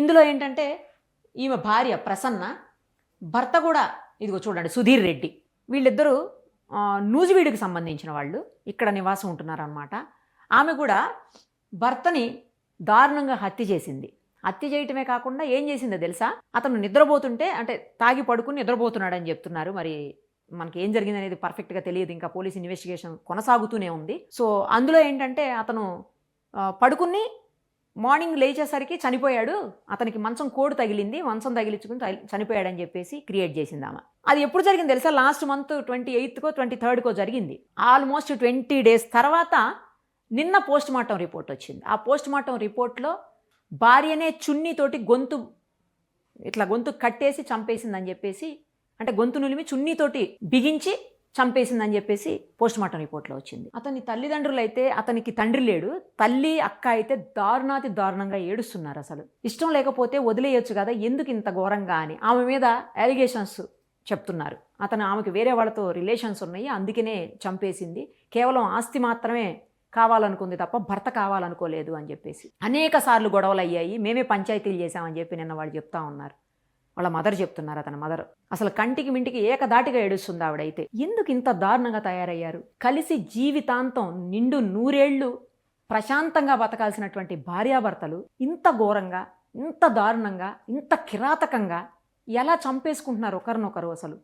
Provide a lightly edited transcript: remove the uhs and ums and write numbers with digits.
ఇందులో ఏంటంటే ఈమె భార్య ప్రసన్న, భర్త కూడా ఇదిగో చూడండి సుధీర్ రెడ్డి, వీళ్ళిద్దరూ నూజివీడుకి సంబంధించిన వాళ్ళు, ఇక్కడ నివాసం ఉంటున్నారనమాట. ఆమె కూడా భర్తని దారుణంగా హత్య చేసింది. హత్య చేయటమే కాకుండా ఏం చేసిందో తెలుసా, అతను నిద్రపోతుంటే అంటే తాగి పడుకుని నిద్రపోతున్నాడని చెప్తున్నారు. మరి మనకి ఏం జరిగింది అనేది పర్ఫెక్ట్గా తెలియదు, ఇంకా పోలీస్ ఇన్వెస్టిగేషన్ కొనసాగుతూనే ఉంది. సో అందులో ఏంటంటే అతను పడుకుని మార్నింగ్ లేచేసరికి చనిపోయాడు, అతనికి మంచం కోడు తగిలింది, మంచం తగిలించుకుని చనిపోయాడని చెప్పేసి క్రియేట్ చేసింది ఆమె. అది ఎప్పుడు జరిగింది తెలుసా, లాస్ట్ మంత్ 28కో 23కో జరిగింది. ఆల్మోస్ట్ 20 days తర్వాత నిన్న పోస్ట్ మార్టం రిపోర్ట్ వచ్చింది. ఆ పోస్ట్ మార్టం రిపోర్ట్లో భార్యనే చున్నీతోటి గొంతు కట్టేసి చంపేసిందని చెప్పేసి, అంటే గొంతు నులిమి చున్నీతోటి బిగించి చంపేసిందని చెప్పేసి పోస్ట్ మార్టం రిపోర్ట్లో వచ్చింది. అతని తల్లిదండ్రులు అయితే, అతనికి తండ్రి లేడు, తల్లి అక్క అయితే దారుణాతి దారుణంగా ఏడుస్తున్నారు. అసలు ఇష్టం లేకపోతే వదిలేయొచ్చు కదా, ఎందుకు ఇంత ఘోరంగా అని ఆమె మీద అలిగేషన్స్ చెప్తున్నారు. ఆమెకి వేరే వాళ్ళతో రిలేషన్స్ ఉన్నాయి, అందుకనే చంపేసింది, కేవలం ఆస్తి మాత్రమే కావాలనుకుంది తప్ప భర్త కావాలనుకోలేదు అని చెప్పేసి అనేక సార్లు గొడవలు అయ్యాయి, మేమే పంచాయతీలు చేశామని చెప్పి నిన్న వాళ్ళు చెప్తా ఉన్నారు. వాళ్ళ మదర్ చెప్తున్నారు, అతని మదర్ అసలు కంటికి మింటికి ఏకదాటిగా ఏడుస్తుంది ఆవిడైతే. ఎందుకు ఇంత దారుణంగా తయారయ్యారు? కలిసి జీవితాంతం నిండు 100 ఏళ్ళు ప్రశాంతంగా బతకాల్సినటువంటి భార్యాభర్తలు ఇంత ఘోరంగా, ఇంత దారుణంగా, ఇంత కిరాతకంగా ఎలా చంపేసుకుంటున్నారు ఒకరినొకరు? అసలు